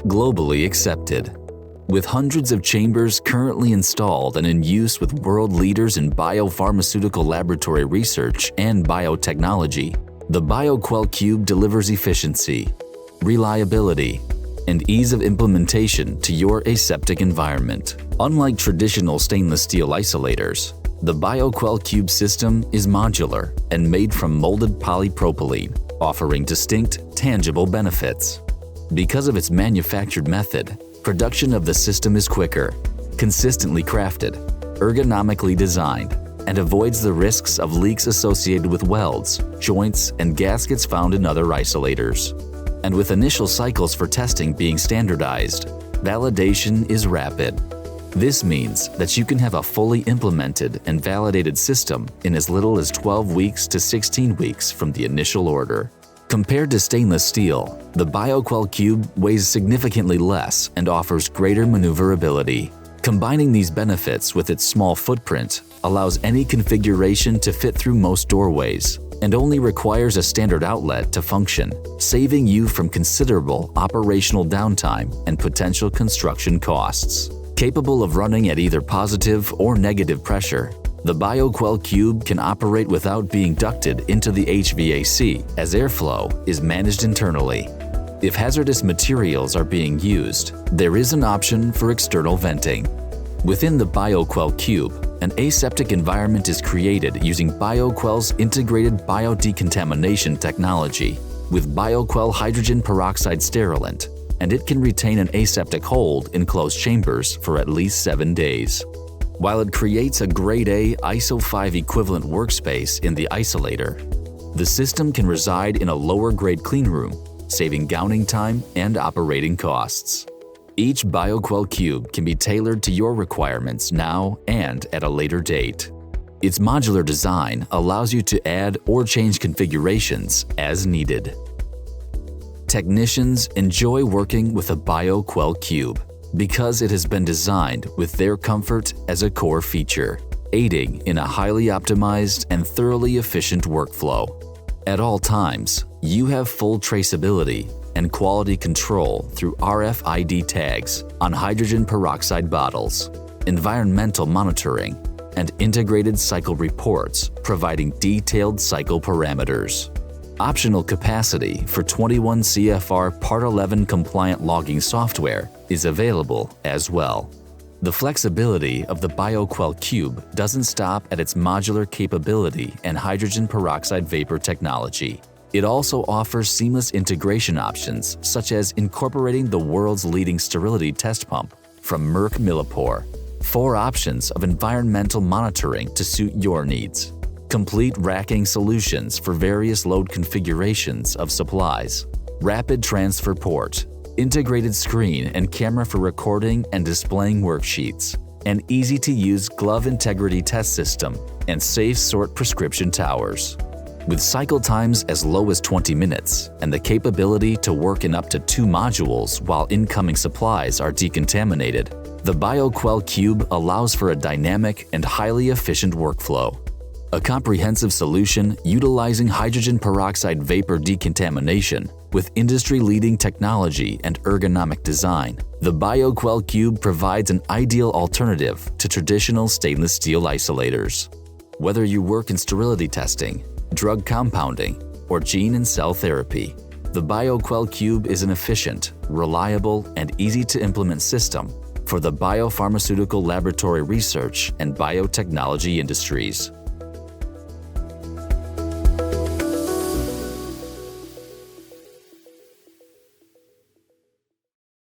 globally accepted. With hundreds of chambers currently installed and in use with world leaders in biopharmaceutical laboratory research and biotechnology, the Bioquell Qube delivers efficiency, reliability, and ease of implementation to your aseptic environment. Unlike traditional stainless steel isolators, the Bioquell Qube system is modular and made from molded polypropylene, offering distinct, tangible benefits. Because of its manufactured method, production of the system is quicker, consistently crafted, ergonomically designed, and avoids the risks of leaks associated with welds, joints, and gaskets found in other isolators. And with initial cycles for testing being standardized, validation is rapid. This means that you can have a fully implemented and validated system in as little as 12 weeks to 16 weeks from the initial order. Compared to stainless steel, the Bioquell Qube weighs significantly less and offers greater maneuverability. Combining these benefits with its small footprint allows any configuration to fit through most doorways and only requires a standard outlet to function, saving you from considerable operational downtime and potential construction costs. Capable of running at either positive or negative pressure, the Bioquell Qube can operate without being ducted into the HVAC, as airflow is managed internally. If hazardous materials are being used, there is an option for external venting. Within the Bioquell Qube, an aseptic environment is created using Bioquell's integrated bio-decontamination technology with Bioquell Hydrogen Peroxide Sterilant, and it can retain an aseptic hold in closed chambers for at least 7 days. While it creates a Grade A ISO 5 equivalent workspace in the isolator, the system can reside in a lower-grade cleanroom, saving gowning time and operating costs. Each Bioquell Qube can be tailored to your requirements now and at a later date. Its modular design allows you to add or change configurations as needed. Technicians enjoy working with a Bioquell Qube because it has been designed with their comfort as a core feature, aiding in a highly optimized and thoroughly efficient workflow. At all times, you have full traceability and quality control through RFID tags on hydrogen peroxide bottles, environmental monitoring, and integrated cycle reports providing detailed cycle parameters. Optional capacity for 21 CFR Part 11 compliant logging software is available as well. The flexibility of the Bioquell Qube doesn't stop at its modular capability and hydrogen peroxide vapor technology. It also offers seamless integration options such as incorporating the world's leading sterility test pump from Merck Millipore, 4 options of environmental monitoring to suit your needs, complete racking solutions for various load configurations of supplies, rapid transfer port, integrated screen and camera for recording and displaying worksheets, an easy-to-use glove integrity test system, and safe sort prescription towers. With cycle times as low as 20 minutes and the capability to work in up to 2 modules while incoming supplies are decontaminated, the Bioquell Qube allows for a dynamic and highly efficient workflow. A comprehensive solution utilizing hydrogen peroxide vapor decontamination with industry-leading technology and ergonomic design, the Bioquell Qube provides an ideal alternative to traditional stainless steel isolators. Whether you work in sterility testing, drug compounding, or gene and cell therapy, the Bioquell Qube is an efficient, reliable, and easy-to-implement system for the biopharmaceutical laboratory research and biotechnology industries.